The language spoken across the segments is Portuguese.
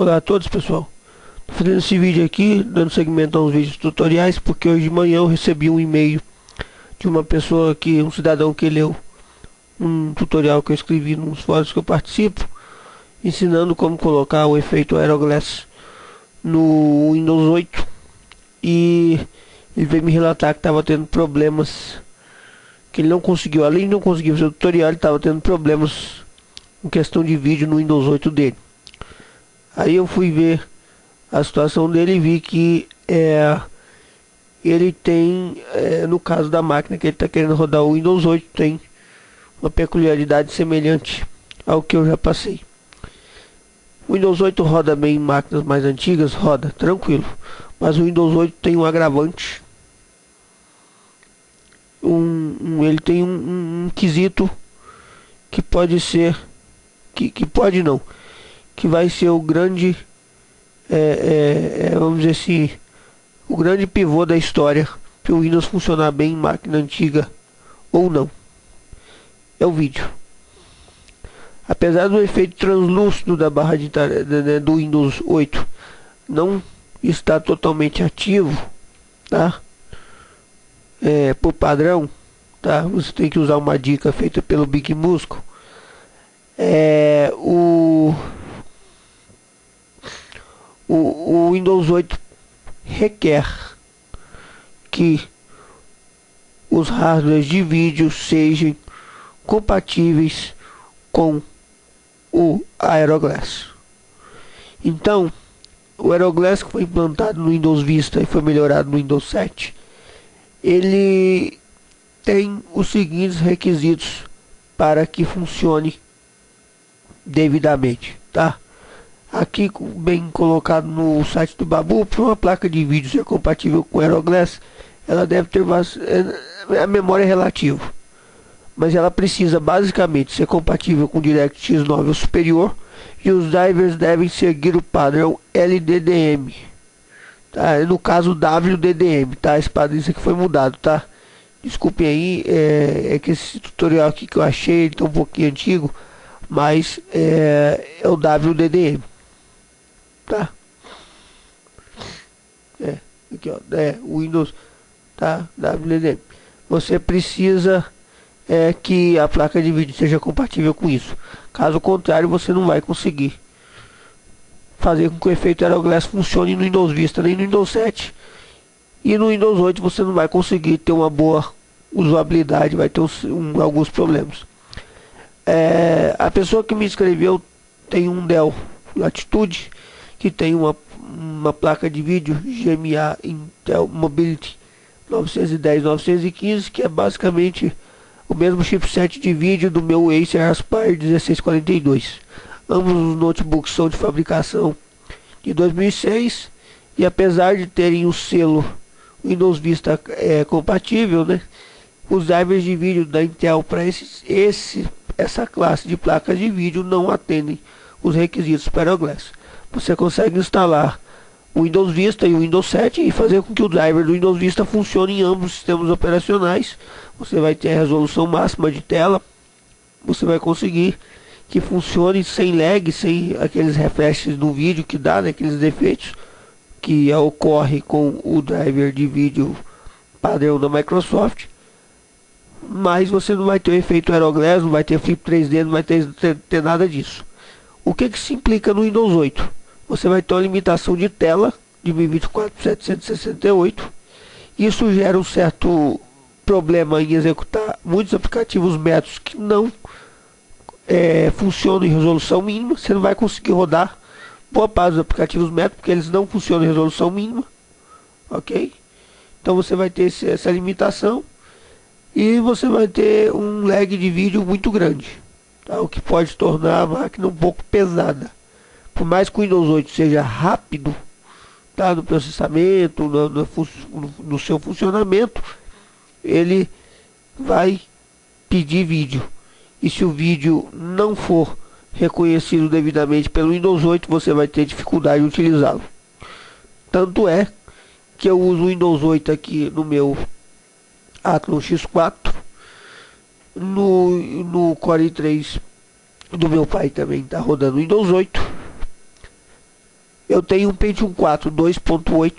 Olá a todos, pessoal. Tô fazendo esse vídeo aqui, dando segmento aos vídeos tutoriais, porque hoje de manhã eu recebi um e-mail de uma pessoa que, um cidadão que leu um tutorial que eu escrevi nos fóruns que eu participo, ensinando como colocar o efeito Aeroglass no Windows 8, e ele veio me relatar que estava tendo problemas, que ele não conseguiu, além de não conseguir fazer o tutorial, ele estava tendo problemas em questão de vídeo no Windows 8 dele. Aí eu fui ver a situação dele e vi que ele tem, no caso da máquina que ele está querendo rodar o Windows 8, tem uma peculiaridade semelhante ao que eu já passei. O Windows 8 roda bem em máquinas mais antigas, roda tranquilo, mas o Windows 8 tem um agravante. Ele tem um quesito que pode ser, que pode não, que vai ser o grande, vamos dizer assim, o grande pivô da história para o Windows funcionar bem em máquina antiga ou não. É o vídeo. Apesar do efeito translúcido da barra de tarefa do Windows 8 não estar totalmente ativo, tá? Por padrão, tá? Você tem que usar uma dica feita pelo Big Musco. O Windows 8 requer que os hardwares de vídeo sejam compatíveis com o Aeroglass. Então, o Aeroglass, que foi implantado no Windows Vista e foi melhorado no Windows 7, ele tem os seguintes requisitos para que funcione devidamente, tá? Aqui bem colocado no site do Babu, para uma placa de vídeo ser compatível com Aeroglass, ela deve ter a memória relativa, mas ela precisa basicamente ser compatível com DirectX 9 ou superior, e os drivers devem seguir o padrão LDDM, tá? No caso WDDM, tá? Esse padrão aqui foi mudado, tá? Desculpem aí, é que esse tutorial aqui que eu achei, ele tá um pouquinho antigo, mas é o WDDM, tá? Aqui ó, o Windows, tá? WDDM. Você precisa que a placa de vídeo seja compatível com isso. Caso contrário, você não vai conseguir fazer com que o efeito Aeroglass funcione no Windows Vista, nem no Windows 7. E no Windows 8 você não vai conseguir ter uma boa usabilidade, vai ter alguns problemas. A pessoa que me escreveu tem um Dell Latitude, que tem uma placa de vídeo GMA Intel Mobility 910-915, que é basicamente o mesmo chipset de vídeo do meu Acer Aspire 1642. Ambos os notebooks são de fabricação de 2006, e apesar de terem o selo Windows Vista compatível, né, os drivers de vídeo da Intel para essa classe de placas de vídeo não atendem os requisitos para Aeroglass. Você consegue instalar o Windows Vista e o Windows 7 e fazer com que o driver do Windows Vista funcione em ambos os sistemas operacionais. Você vai ter a resolução máxima de tela, você vai conseguir que funcione sem lag, sem aqueles refreshes no vídeo que dá, né, aqueles defeitos que ocorre com o driver de vídeo padrão da Microsoft. Mas você não vai ter o efeito Aeroglass, não vai ter Flip 3D, não vai ter nada disso. O que se implica no Windows 8? Você vai ter uma limitação de tela de 1024x768. Isso gera um certo problema em executar muitos aplicativos métodos que não funcionam em resolução mínima. Você não vai conseguir rodar boa parte dos aplicativos métodos porque eles não funcionam em resolução mínima, ok? Então você vai ter essa limitação, e você vai ter um lag de vídeo muito grande, tá? O que pode tornar a máquina um pouco pesada. Por mais que o Windows 8 seja rápido, tá, no processamento, no seu funcionamento, ele vai pedir vídeo, e se o vídeo não for reconhecido devidamente pelo Windows 8, você vai ter dificuldade de utilizá-lo. Tanto é que eu uso o Windows 8 aqui no meu Athlon X4, no Core i3 do meu pai também está rodando Windows 8. Eu tenho um Pentium 4 2.8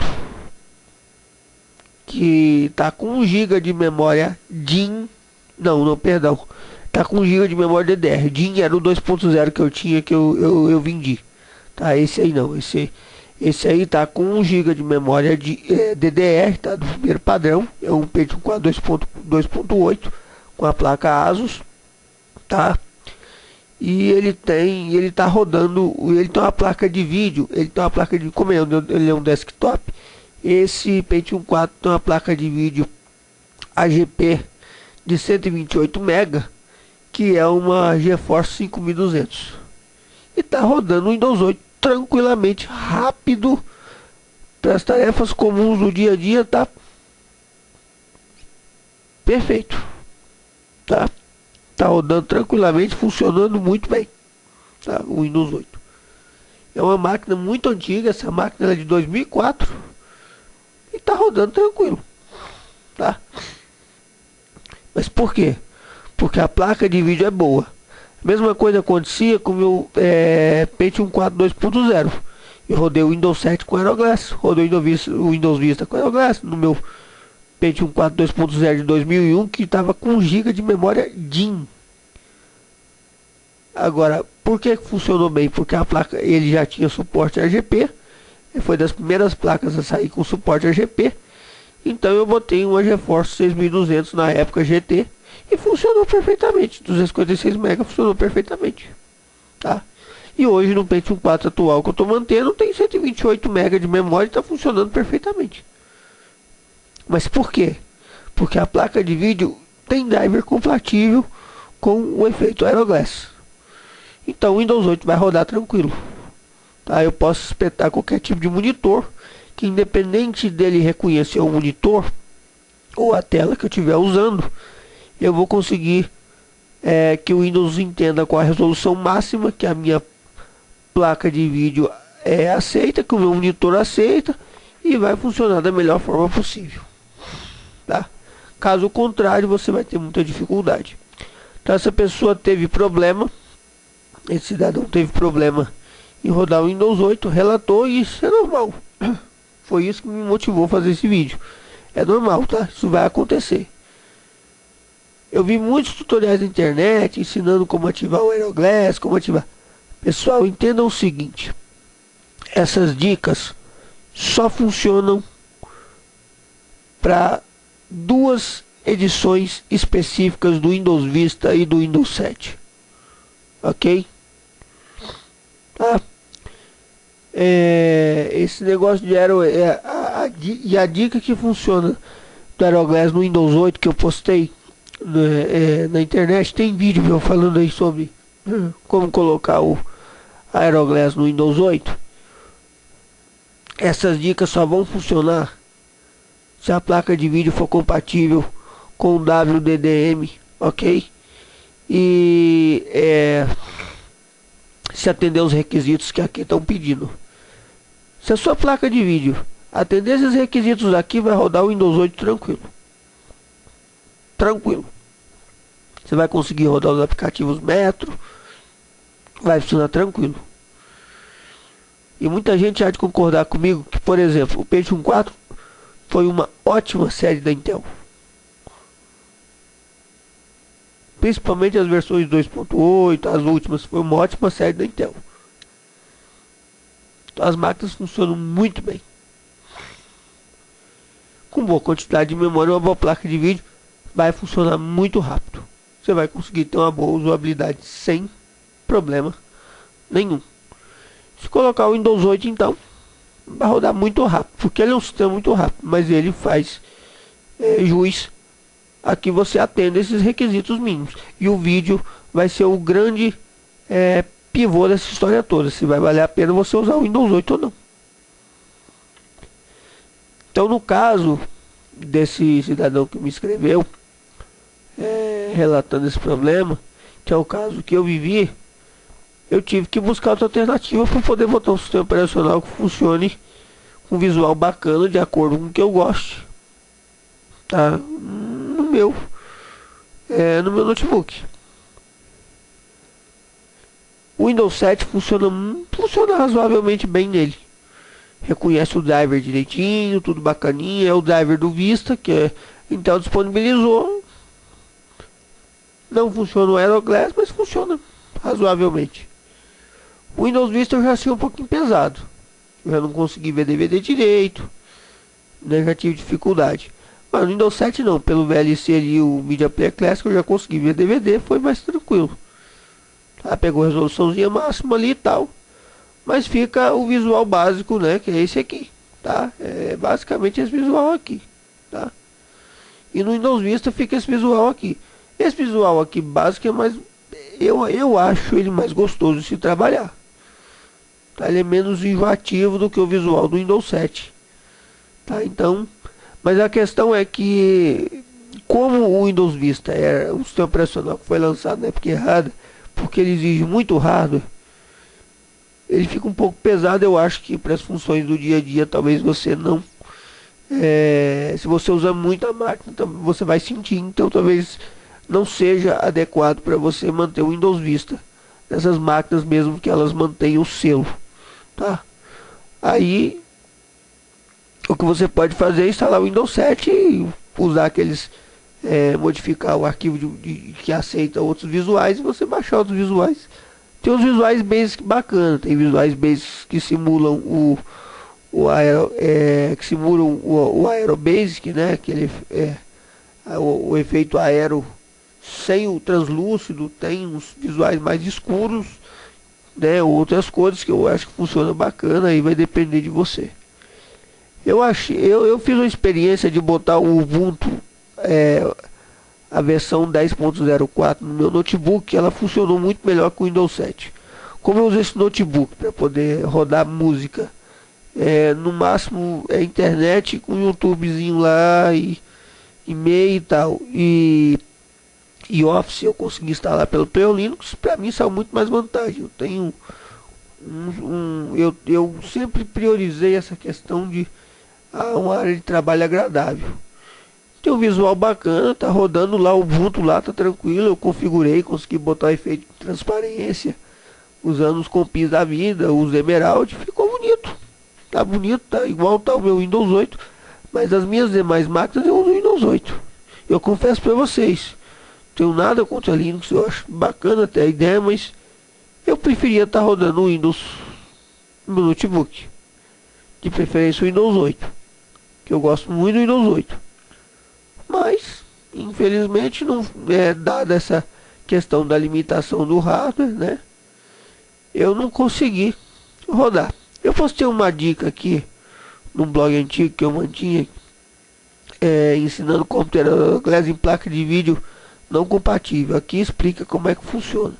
que tá com 1 GB de memória DIMM. Não, perdão. Tá com 1 GB de memória DDR. DIMM era o 2.0 que eu tinha, que eu vendi. Tá, esse aí não. Esse aí tá com 1 GB de memória de DDR, tá? Do primeiro padrão. É um Pentium 4 2.8 com a placa Asus, tá? E ele tá rodando, ele tem uma placa de vídeo, como ele é um desktop, esse Pentium 4 tem uma placa de vídeo AGP de 128 MB, que é uma GeForce 5200. E tá rodando o Windows 8 tranquilamente, rápido, para as tarefas comuns do dia a dia, tá perfeito, tá? Tá rodando tranquilamente, funcionando muito bem, tá? O Windows 8 é uma máquina muito antiga, essa máquina é de 2004 e tá rodando tranquilo, tá? Mas por quê? Porque a placa de vídeo é boa. A mesma coisa acontecia com o meu Pentium 4 2.0. Eu rodei o Windows 7 com Aeroglass, rodei o Windows Vista com Aeroglass no meu Pentium 4 2.0 de 2001, que estava com 1 GB de memória DIMM. Agora, por que funcionou bem? Porque a placa, ele já tinha suporte RGB, foi das primeiras placas a sair com suporte RGB. Então eu botei uma GeForce 6200 na época GT e funcionou perfeitamente. 256 MB funcionou perfeitamente, tá? E hoje no Pentium 4 atual que eu estou mantendo tem 128 MB de memória e está funcionando perfeitamente. Mas por quê? Porque a placa de vídeo tem driver compatível com o efeito Aeroglass. Então o Windows 8 vai rodar tranquilo, tá? Eu posso espetar qualquer tipo de monitor, que independente dele reconhecer o monitor ou a tela que eu estiver usando, eu vou conseguir que o Windows entenda qual a resolução máxima que a minha placa de vídeo aceita, que o meu monitor aceita, e vai funcionar da melhor forma possível, tá? Caso contrário, você vai ter muita dificuldade. Então essa pessoa teve problema, esse cidadão teve problema em rodar o Windows 8, relatou, e isso é normal. Foi isso que me motivou a fazer esse vídeo. É normal, tá? Isso vai acontecer. Eu vi muitos tutoriais na internet ensinando como ativar o Aeroglass, como ativar. Pessoal, entendam o seguinte: essas dicas só funcionam para duas edições específicas do Windows Vista e do Windows 7. Ok? Tá? Esse negócio de a dica que funciona do Aeroglass no Windows 8 que eu postei na internet, tem vídeo meu falando aí sobre como colocar o Aeroglass no Windows 8. Essas dicas só vão funcionar se a placa de vídeo for compatível com o WDDM, ok? E se atender os requisitos que aqui estão pedindo. Se a sua placa de vídeo atender esses requisitos aqui, vai rodar o Windows 8 tranquilo. Tranquilo. Você vai conseguir rodar os aplicativos Metro, vai funcionar tranquilo. E muita gente há de concordar comigo que, por exemplo, o Pentium 4 foi uma ótima série da Intel. Principalmente as versões 2.8, as últimas, foi uma ótima série da Intel. Então as máquinas funcionam muito bem. Com boa quantidade de memória e uma boa placa de vídeo, vai funcionar muito rápido. Você vai conseguir ter uma boa usabilidade sem problema nenhum. Se colocar o Windows 8, então, vai rodar muito rápido, porque ele é um sistema muito rápido, mas ele faz juiz a que você atenda esses requisitos mínimos. E o vídeo vai ser o grande pivô dessa história toda, se vai valer a pena você usar o Windows 8 ou não. Então, no caso desse cidadão que me escreveu relatando esse problema, que é o caso que eu vivi, eu tive que buscar outra alternativa para poder botar um sistema operacional que funcione com um visual bacana, de acordo com o que eu goste, tá? No meu notebook. O Windows 7 funciona razoavelmente bem nele. reconhece o driver direitinho, tudo bacaninha. É o driver do Vista, que é Intel disponibilizou. Não funciona o Aeroglass, mas funciona razoavelmente. O Windows Vista eu já achei um pouquinho pesado. Eu já não consegui ver DVD direito, né? Já tive dificuldade. Mas no Windows 7 não, pelo VLC ali, o Media Player Classic, eu já consegui ver DVD, foi mais tranquilo. Tá, pegou a resoluçãozinha máxima ali e tal. Mas fica o visual básico, né? Que é esse aqui, tá? É basicamente esse visual aqui, tá? E no Windows Vista fica esse visual aqui. Esse visual aqui básico é mais... Eu acho ele mais gostoso de se trabalhar. Tá? Ele é menos enjoativo do que o visual do Windows 7. Tá? Então... Mas a questão é que... Como o Windows Vista é um sistema operacional que foi lançado na época errada, porque ele exige muito hardware, ele fica um pouco pesado, eu acho que para as funções do dia a dia, talvez você não... se você usa muito a máquina, você vai sentir, então talvez não seja adequado para você manter o Windows Vista nessas máquinas, mesmo que elas mantenham o selo, tá? Aí o que você pode fazer é instalar o Windows 7 e usar aqueles modificar o arquivo que aceita outros visuais e você baixar outros visuais. Tem os visuais basic bacana, tem visuais basics que simulam que simulam o Aero Basic, né? Aquele o efeito aero sem o translúcido, tem uns visuais mais escuros, né? Outras cores que eu acho que funciona bacana, aí vai depender de você. Eu fiz uma experiência de botar o Ubuntu, a versão 10.04 no meu notebook, ela funcionou muito melhor que o Windows 7. Como eu uso esse notebook para poder rodar música, no máximo é internet com YouTubezinho lá e e-mail e tal, e Office eu consegui instalar pelo Player Linux, para mim saiu muito mais vantagem. Eu tenho eu sempre priorizei essa questão de uma área de trabalho agradável. Tem um visual bacana, tá rodando lá o Ubuntu lá, tá tranquilo. Eu configurei, consegui botar efeito de transparência, usando os compis da vida, os Emerald, ficou bonito. Tá bonito, tá igual tá o meu Windows 8, mas as minhas demais máquinas eu uso o Windows 8. Eu confesso para vocês, tenho nada contra Linux, eu acho bacana até a ideia, mas eu preferia estar rodando o Windows no meu notebook. De preferência o Windows 8, que eu gosto muito do Windows 8. Mas, infelizmente, não dada essa questão da limitação do hardware, né? Eu não consegui rodar. Eu postei uma dica aqui num blog antigo que eu mantinha, ensinando como ter Aeroglass em placa de vídeo não compatível. Aqui explica como é que funciona.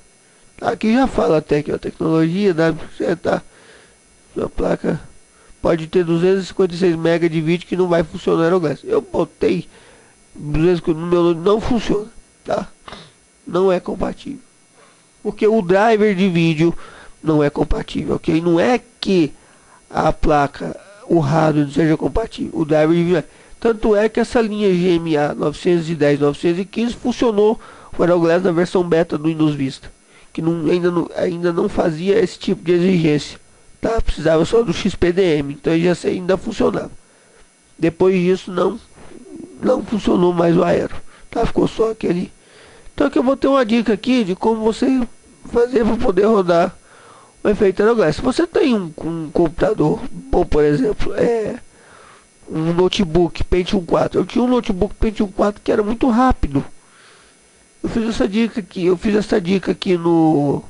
Aqui já fala até que a tecnologia da sua placa pode ter 256 MB de vídeo que não vai funcionar Aeroglass. Eu botei 200 no meu, não funciona, tá? Não é compatível. Porque o driver de vídeo não é compatível, ok? Não é que a placa, o hardware não seja compatível, o driver de vídeo é. Tanto é que essa linha GMA 910, 915 funcionou o Aeroglass na versão beta do Windows Vista, que ainda não fazia esse tipo de exigência, tá? Precisava só do XPDM, então ainda funcionava. Depois disso não funcionou mais o Aero, tá? Ficou só aquele. Então aqui eu vou ter uma dica aqui de como você fazer para poder rodar o efeito Aeroglass. Se você tem um computador bom, por exemplo, um notebook Pentium 4. Eu tinha um notebook Pentium 4 que era muito rápido. Eu fiz essa dica aqui no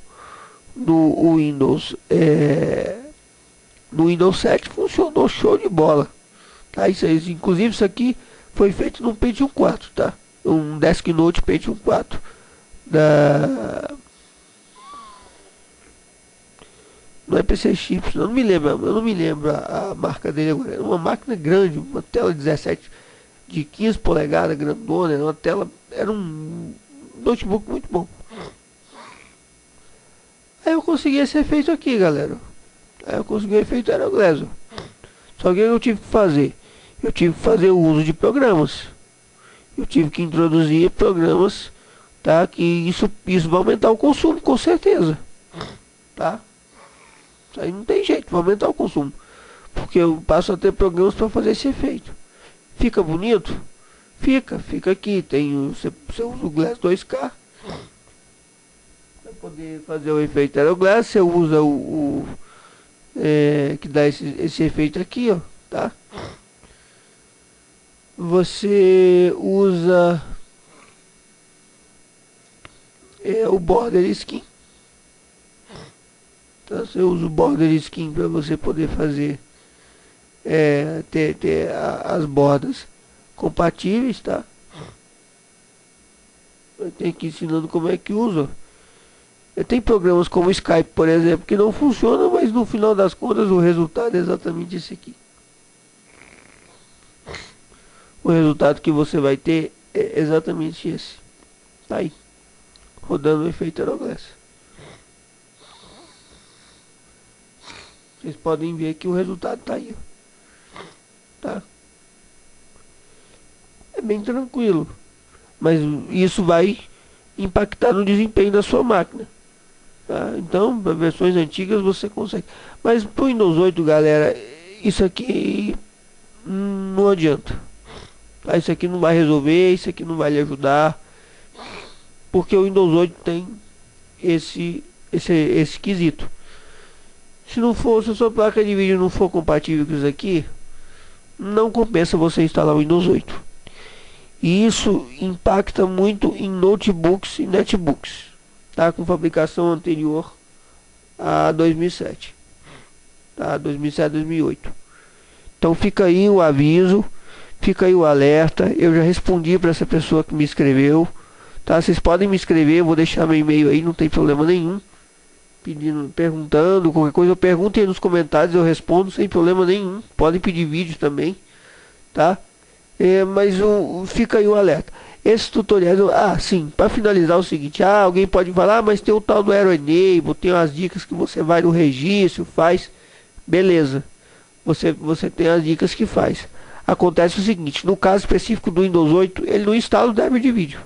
Windows. No Windows 7 funcionou show de bola. Tá? Inclusive isso aqui foi feito num Pentium 4, tá? Um Desk Note Pentium 4 não é PC Chips, eu não me lembro a marca dele agora. Era uma máquina grande, uma tela 17 de 15 polegadas, grandona, era um notebook muito bom. Aí eu consegui esse efeito aqui, galera. Aí eu consegui o efeito Aeroglass. Só que eu tive que fazer? Eu tive que fazer o uso de programas. Eu tive que introduzir programas, tá? Que isso vai aumentar o consumo, com certeza, tá? Isso aí não tem jeito, vai aumentar o consumo. porque eu passo a ter programas para fazer esse efeito. Fica bonito? Fica aqui. Você usa o Glass 2K para poder fazer o efeito Aeroglass. Você usa que dá esse efeito aqui, ó, tá? Você usa o Border Skin. Então você usa o Border Skin para você poder fazer ter as bordas compatíveis, tá? Eu tenho aqui ensinando como é que usa. Tem programas como o Skype, por exemplo, que não funcionam, mas no final das contas o resultado é exatamente esse aqui. O resultado que você vai ter é exatamente esse. Tá aí. Rodando o efeito Aeroglass. Vocês podem ver que o resultado tá aí. Tá? É bem tranquilo. Mas isso vai impactar no desempenho da sua máquina. Tá? Então, para versões antigas você consegue. Mas pro Windows 8, galera, isso aqui não adianta. Tá? Isso aqui não vai resolver, isso aqui não vai lhe ajudar. Porque o Windows 8 tem esse quesito. Se a sua placa de vídeo não for compatível com isso aqui, não compensa você instalar o Windows 8. E isso impacta muito em notebooks e netbooks, tá? Com fabricação anterior a 2007, tá? 2007, 2008. Então fica aí o aviso, fica aí o alerta. Eu já respondi para essa pessoa que me escreveu, tá? Vocês podem me escrever, eu vou deixar meu e-mail aí, não tem problema nenhum. Perguntando, qualquer coisa, perguntem aí nos comentários, eu respondo sem problema nenhum. Podem pedir vídeo também, tá? Mas fica aí o alerta. Esses tutoriais, sim, para finalizar o seguinte, alguém pode falar, mas tem o tal do Aero Enable, tem as dicas que você vai no registro, faz, beleza, você tem as dicas que faz. Acontece o seguinte, no caso específico do Windows 8, ele não instala o driver de vídeo.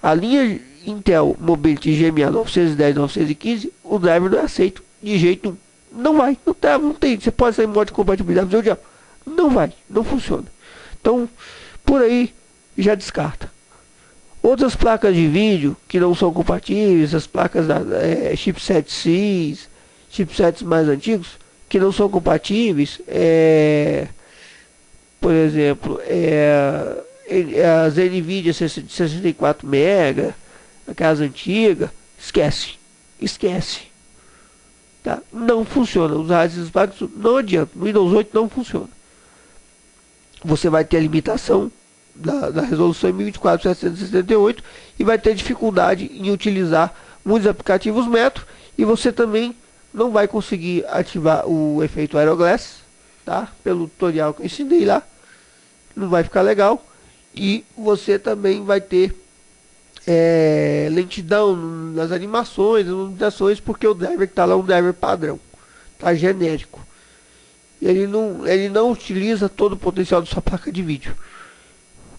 A linha Intel Mobility GMA 910, 915, o driver não é aceito de jeito nenhum. Não vai, não tem, você pode sair em modo de compatibilidade, não vai, não funciona. Então, por aí, já descarta. Outras placas de vídeo que não são compatíveis, as placas da chipset CIS, chipsets mais antigos, que não são compatíveis, por exemplo, as NVIDIA 64 MB, aquelas antigas, esquece. Tá? Não funciona, os rádios não adianta, no Windows 8 não funciona. Você vai ter a limitação da resolução em 1024x768 e vai ter dificuldade em utilizar muitos aplicativos Metro, e você também não vai conseguir ativar o efeito Aeroglass, tá? Pelo tutorial que eu ensinei lá, não vai ficar legal, e você também vai ter lentidão nas animações, nas limitações, porque o driver que está lá é um driver padrão, tá? Genérico. Ele não utiliza todo o potencial da sua placa de vídeo,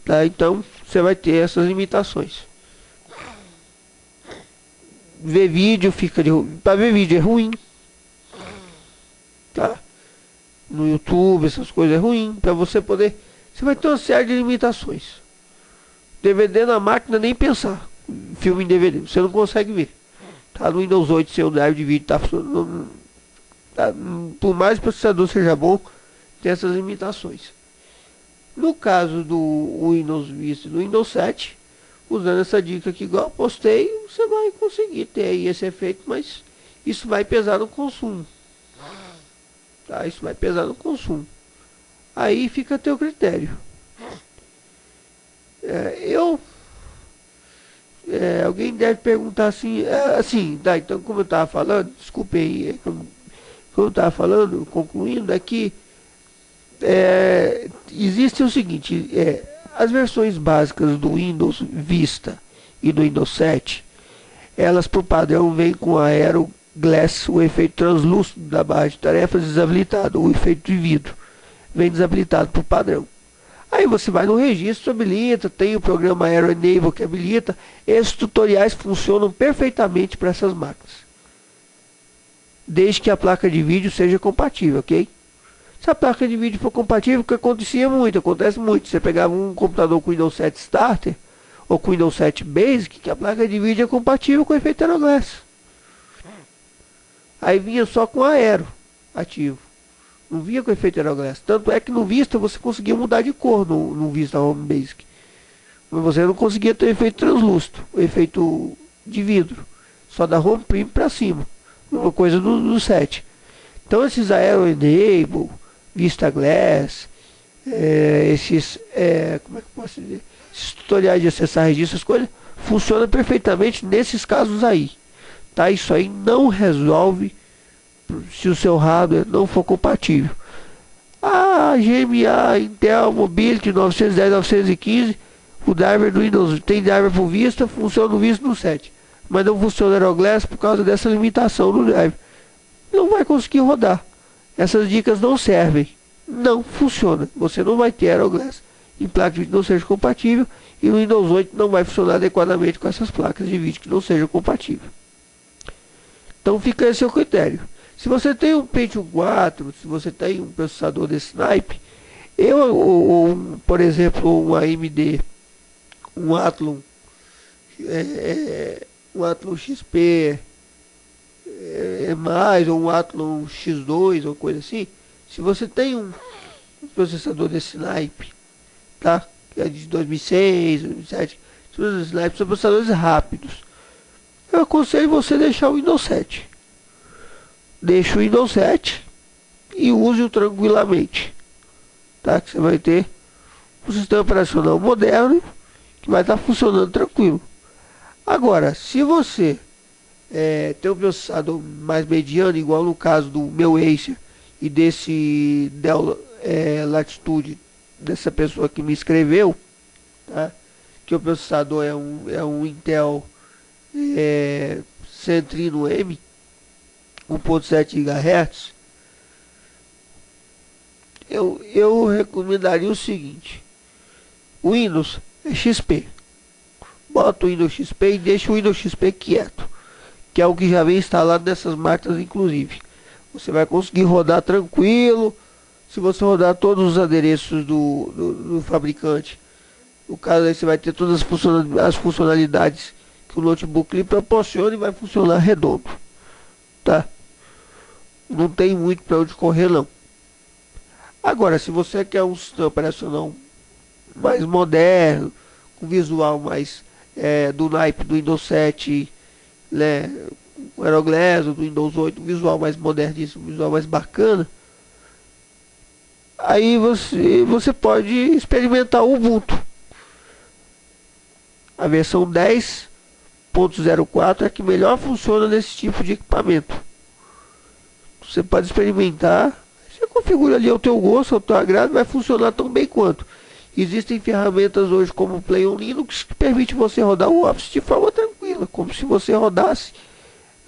tá? Então você vai ter essas limitações. Ver vídeo para ver vídeo é ruim, tá? No YouTube essas coisas é ruim. Para você vai ter uma série de limitações. DVD na máquina, nem pensar. Filme em DVD você não consegue ver, tá? No Windows 8 seu drive de vídeo tá funcionando. Por mais que o processador seja bom, tem essas limitações. No caso do Windows Vista e do Windows 7, usando essa dica aqui igual eu postei, você vai conseguir ter aí esse efeito, mas isso vai pesar no consumo, tá? Isso vai pesar no consumo. Aí fica a teu critério. Alguém deve perguntar assim, tá? Então, como eu estava falando, desculpe aí, como eu estava falando, concluindo, é que existe o seguinte, as versões básicas do Windows Vista e do Windows 7, elas por padrão vêm com a Aeroglass, o efeito translúcido da barra de tarefas desabilitado, o efeito de vidro vem desabilitado por padrão. Aí você vai no registro, habilita, tem o programa Aero Enable que habilita. Esses tutoriais funcionam perfeitamente para essas máquinas, desde que a placa de vídeo seja compatível, ok? Se a placa de vídeo for compatível, o que acontece muito. Você pegava um computador com Windows 7 Starter ou com Windows 7 Basic, que a placa de vídeo é compatível com o efeito Aeroglass. Aí vinha só com Aero ativo. Não vinha com efeito Aeroglass. Tanto é que no Vista você conseguia mudar de cor no Vista Home Basic. Mas você não conseguia ter efeito translúcido, o efeito de vidro. Só da Home Prime para cima. Uma coisa do 7. Então esses Aero Enable, Vista Glass, como é que eu posso dizer? Esses tutoriais de acessar registros, essas coisas, funcionam perfeitamente nesses casos aí. Tá? Isso aí não resolve se o seu hardware não for compatível. A GMA Intel Mobility 910, 915, o driver do Windows tem driver por Vista, funciona no Vista no 7, mas não funciona no Aeroglass por causa dessa limitação no driver. Não vai conseguir rodar. Essas dicas não servem. Não funciona. Você não vai ter Aeroglass em placa de vídeo que não seja compatível, e o Windows 8 não vai funcionar adequadamente com essas placas de vídeo que não sejam compatíveis. Então fica esse o critério. Se você tem um Pentium 4, se você tem um processador desse naipe, por exemplo, um AMD, um Athlon, um Athlon XP, mais, ou um Athlon X2, ou coisa assim, se você tem um processador desse naipe, tá? Que é de 2006, 2007, esses naipes são processadores rápidos. Eu aconselho você deixar o Windows 7. Deixe o Windows 7 e use-o tranquilamente, tá? Que você vai ter um sistema operacional moderno que vai estar funcionando tranquilo. Agora, se você tem um processador mais mediano, igual no caso do meu Acer e desse Dell Latitude, dessa pessoa que me escreveu, tá? Que o processador é um Intel Centrino M 1.7 GHz, eu recomendaria o seguinte: o Windows é XP. Bota o Windows XP e deixa o Windows XP quieto, que é o que já vem instalado nessas máquinas, inclusive. Você vai conseguir rodar tranquilo se você rodar todos os adereços do fabricante. No caso aí você vai ter todas as funcionalidades que o notebook lhe proporciona e vai funcionar redondo, tá? Não tem muito para onde correr não. Agora, se você quer um sistema operacional mais moderno, com visual mais do naipe do Windows 7, né, o Aeroglass, do Windows 8, um visual mais moderníssimo, um visual mais bacana, aí você pode experimentar o Ubuntu. A versão 10.04 é a que melhor funciona nesse tipo de equipamento. Você pode experimentar, você configura ali ao teu gosto, ao teu agrado, vai funcionar tão bem quanto. Existem ferramentas hoje como o Play on Linux que permite você rodar o Office de forma tranquila, como se você rodasse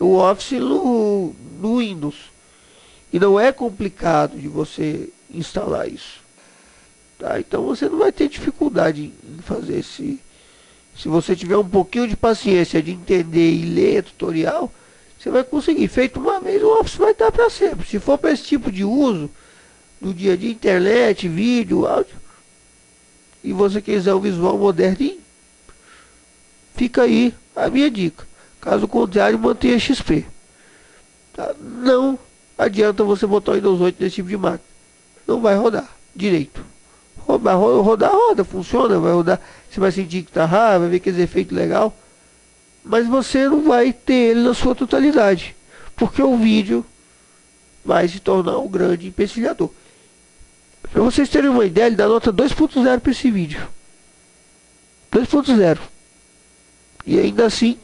o Office no Windows. E não é complicado de você instalar isso, tá? Então você não vai ter dificuldade em fazer esse. Se você tiver um pouquinho de paciência de entender e ler tutorial, você vai conseguir. Feito uma vez, o Office vai estar para sempre. Se for para esse tipo de uso, no dia a dia, internet, vídeo, áudio, e você quiser um visual moderninho, fica aí a minha dica. Caso contrário, mantenha XP. Tá? Não adianta você botar o Windows 8 nesse tipo de máquina. Não vai rodar direito. Roda, funciona, vai rodar. Você vai sentir que tá raro, vai ver aqueles efeitos legal, mas você não vai ter ele na sua totalidade, porque o vídeo vai se tornar um grande empecilhador. Para vocês terem uma ideia, ele dá nota 2.0 para esse vídeo. 2.0. E ainda assim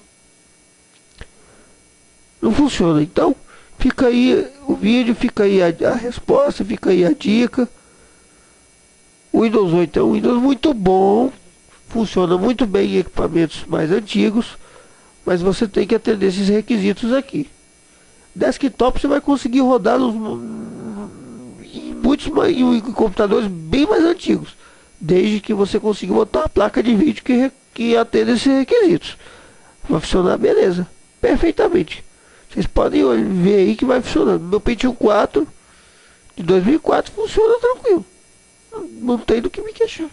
não funciona. Então fica aí o vídeo, fica aí a resposta, fica aí a dica. O Windows 8 é um Windows muito bom, funciona muito bem em equipamentos mais antigos, mas você tem que atender esses requisitos aqui. Desktop você vai conseguir rodar em computadores bem mais antigos, desde que você consiga botar uma placa de vídeo que atenda esses requisitos. Vai funcionar, beleza, perfeitamente. Vocês podem ver aí que vai funcionando. Meu Pentium 4 de 2004 funciona tranquilo. Não tem do que me queixar.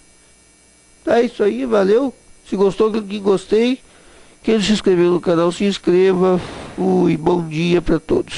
É isso aí, valeu. Se gostou, clique em gostei. Quem não se inscreveu no canal, se inscreva. Fui, bom dia para todos.